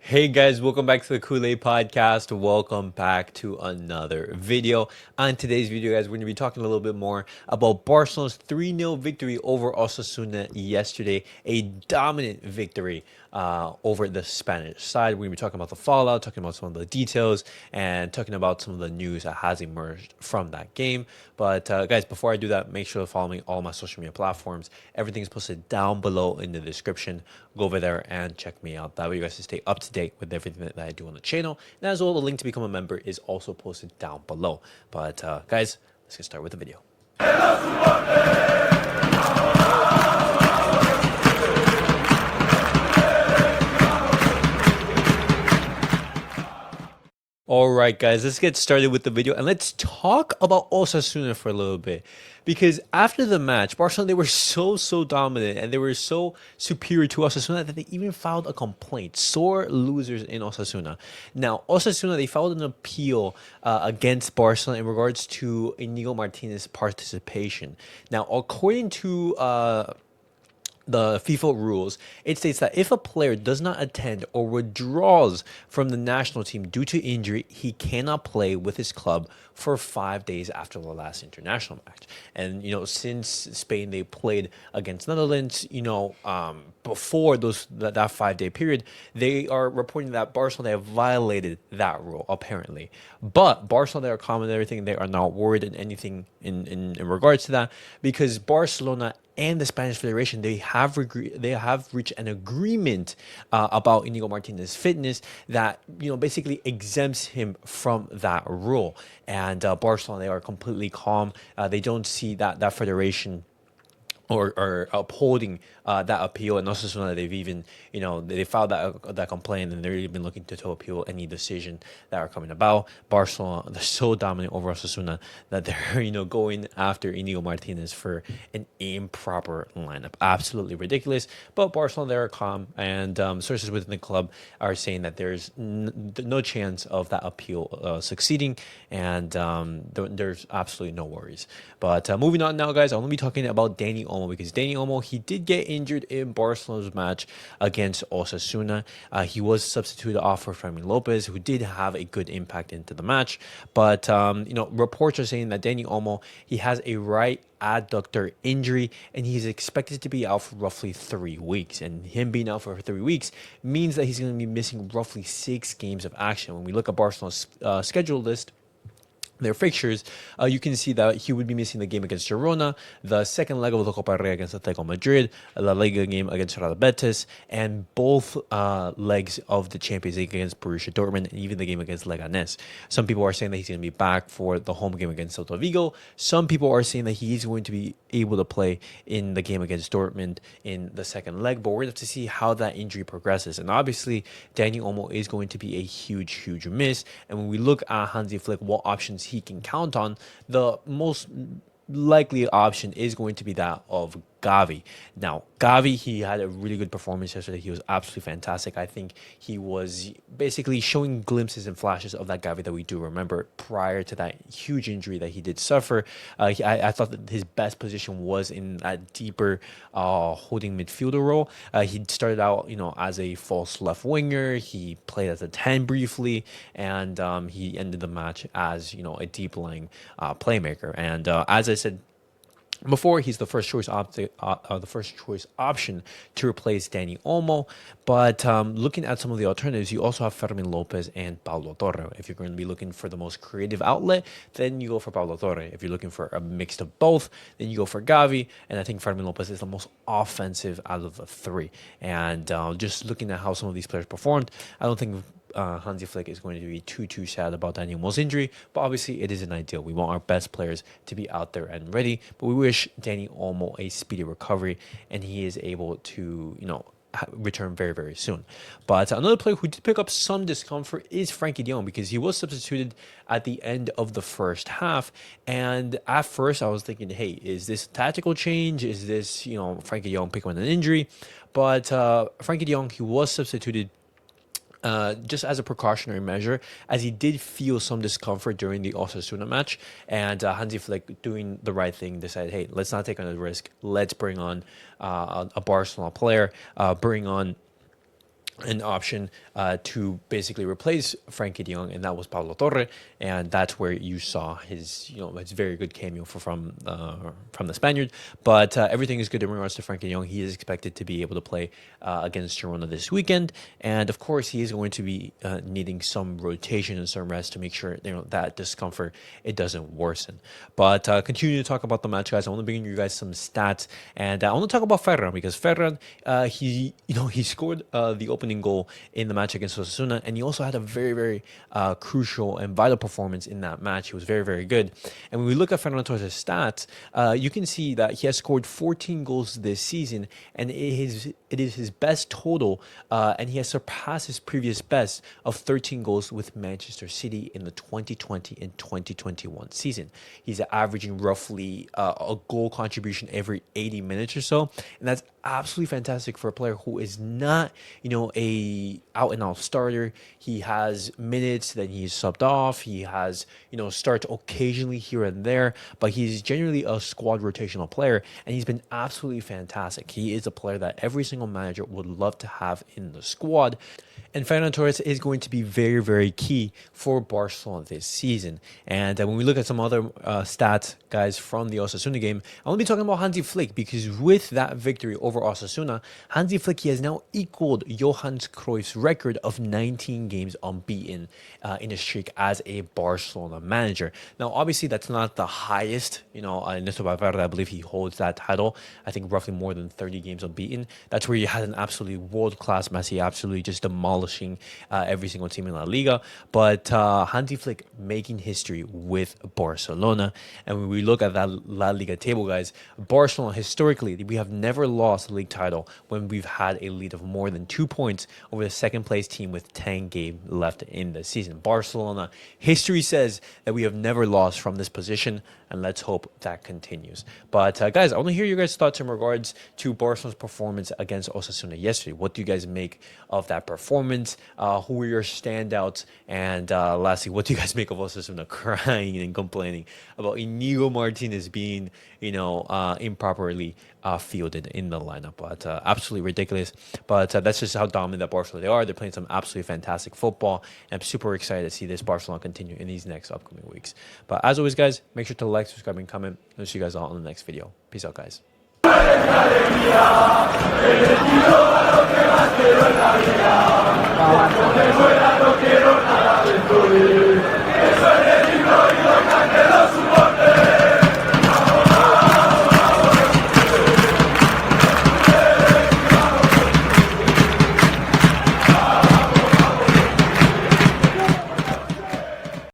Hey guys, welcome back to the Kool-Aid Podcast. Welcome back to another video. On today's video, guys, we're going to be talking a little bit more about Barcelona's 3-0 victory over Osasuna yesterday. A dominant victory over the Spanish side. We're going to be talking about the fallout, talking about some of the details, and talking about some of the news that has emerged from that game. But guys, before I do that, make sure to follow me on all my social media platforms. Everything is posted down below in the description. Go over there and check me out. That way you guys can stay up to date with everything that I do on the channel. And as well, the link to become a member is also posted down below. But guys, let's get started with the video. All right, guys, let's get started with the video and let's talk about Osasuna for a little bit. Because after the match, Barcelona, they were so dominant and they were so superior to Osasuna that they even filed a complaint. Sore losers in Osasuna. Now, Osasuna, they filed an appeal against Barcelona in regards to Iñigo Martínez's participation. Now, according to the FIFA rules, it states that if a player does not attend or withdraws from the national team due to injury, he cannot play with his club for 5 days after the last international match. And, since Spain, they played against Netherlands, before that 5 day period, they are reporting that Barcelona have violated that rule, apparently. But Barcelona, they are calm and everything. They are not worried in anything in regards to that, because Barcelona and the Spanish Federation, they have reached an agreement about Iñigo Martínez's fitness that basically exempts him from that rule. And Barcelona, they are completely calm. They don't see that federation or upholding that appeal. And Osasuna, they've even, they filed that complaint, and they're even looking to appeal any decision that are coming about. Barcelona, they're so dominant over Osasuna that they're, going after Iñigo Martínez for an improper lineup. Absolutely ridiculous. But Barcelona, they're calm, and sources within the club are saying that there's no chance of that appeal succeeding, and there's absolutely no worries. But moving on now, guys, I'm going to be talking about Dani Olmo, because Dani Olmo, he did get injured in Barcelona's match against Osasuna. He was substituted off for Fermin Lopez, who did have a good impact into the match. But, reports are saying that Dani Olmo, he has a right adductor injury, and he's expected to be out for roughly 3 weeks. And him being out for 3 weeks means that he's going to be missing roughly 6 games of action. When we look at Barcelona's schedule list, their fixtures, you can see that he would be missing the game against Girona, the second leg of the Copa del Rey against Atlético Madrid, La Liga game against Real Betis, and both legs of the Champions League against Borussia Dortmund, and even the game against Leganés. Some people are saying that he's going to be back for the home game against Celta Vigo. Some people are saying that he's going to be able to play in the game against Dortmund in the second leg, but we're going to have to see how that injury progresses. And obviously, Dani Olmo is going to be a huge miss. And when we look at Hansi Flick, what options he can count on, the most likely option is going to be that of Gavi. Now, Gavi, he had a really good performance yesterday. He was absolutely fantastic. I think he was basically showing glimpses and flashes of that Gavi that we do remember prior to that huge injury that he did suffer. I thought that his best position was in that deeper holding midfielder role. He started out, as a false left winger. He played as a 10 briefly, and he ended the match as, a deep lying playmaker. And as I said before, he's the first choice option to replace Dani Olmo. But looking at some of the alternatives, you also have Fermin Lopez and Paulo Torre. If you're going to be looking for the most creative outlet, then you go for Paulo Torre. If you're looking for a mix of both, then you go for Gavi. And I think Fermin Lopez is the most offensive out of the three. And just looking at how some of these players performed, I don't think Hansi Flick is going to be too sad about Dani Olmo's injury, but obviously it isn't ideal. We want our best players to be out there and ready, but we wish Dani Olmo a speedy recovery, and he is able to, return very soon. But another player who did pick up some discomfort is Frenkie de Jong, because he was substituted at the end of the first half. And at first I was thinking, hey, is this a tactical change? Is this, Frenkie de Jong picking up an injury? But Frenkie de Jong, he was substituted just as a precautionary measure, as he did feel some discomfort during the Osasuna match. And Hansi Flick, doing the right thing, decided, hey, let's not take on the risk. Let's bring on a Barcelona player, bring on an option to basically replace Frenkie de Jong, and that was Paulo Torre, and that's where you saw his, his very good cameo from the Spaniard. But everything is good in regards to Frenkie de Jong. He is expected to be able to play against Girona this weekend, and of course he is going to be needing some rotation and some rest to make sure that discomfort it doesn't worsen. But continue to talk about the match, guys. I want to bring you guys some stats, and I want to talk about Ferran because Ferran he scored the opening goal in the match against Osasuna, and he also had a very, very crucial and vital performance in that match. He was very, very good. And when we look at Ferran Torres' stats, you can see that he has scored 14 goals this season, and it is his best total, and he has surpassed his previous best of 13 goals with Manchester City in the 2020 and 2021 season. He's averaging roughly a goal contribution every 80 minutes or so, and that's absolutely fantastic for a player who is not, a out and out starter. He has minutes, then he's subbed off. He has, starts occasionally here and there, but he's generally a squad rotational player, and he's been absolutely fantastic. He is a player that every single manager would love to have in the squad. And Ferran Torres is going to be very, very key for Barcelona this season. And when we look at some other stats, guys, from the Osasuna game, I want to be talking about Hansi Flick, because with that victory over Osasuna, Hansi Flick, he has now equaled Johan Cruyff's record of 19 games unbeaten in a streak as a Barcelona manager. Now, obviously, that's not the highest. Ernesto Valverde, I believe he holds that title. I think roughly more than 30 games unbeaten. That's where he had an absolutely world-class Messi, absolutely just demolished every single team in La Liga. But Hansi Flick making history with Barcelona. And when we look at that La Liga table, guys, Barcelona, historically, we have never lost a league title when we've had a lead of more than 2 points over the second place team with 10 games left in the season. Barcelona, history says that we have never lost from this position, and let's hope that continues. But guys, I want to hear your guys' thoughts in regards to Barcelona's performance against Osasuna yesterday. What do you guys make of that performance? Who were your standouts? And lastly, what do you guys make of Osasuna crying and complaining about Iñigo Martínez being, improperly fielded in the lineup? But absolutely ridiculous. But that's just how dominant that Barcelona they are. They're playing some absolutely fantastic football, and I'm super excited to see this Barcelona continue in these next upcoming weeks. But as always, guys, make sure to like, subscribe, and comment. I'll see you guys all in the next video. Peace out, guys. Cuando me muera no quiero nada de tu vida.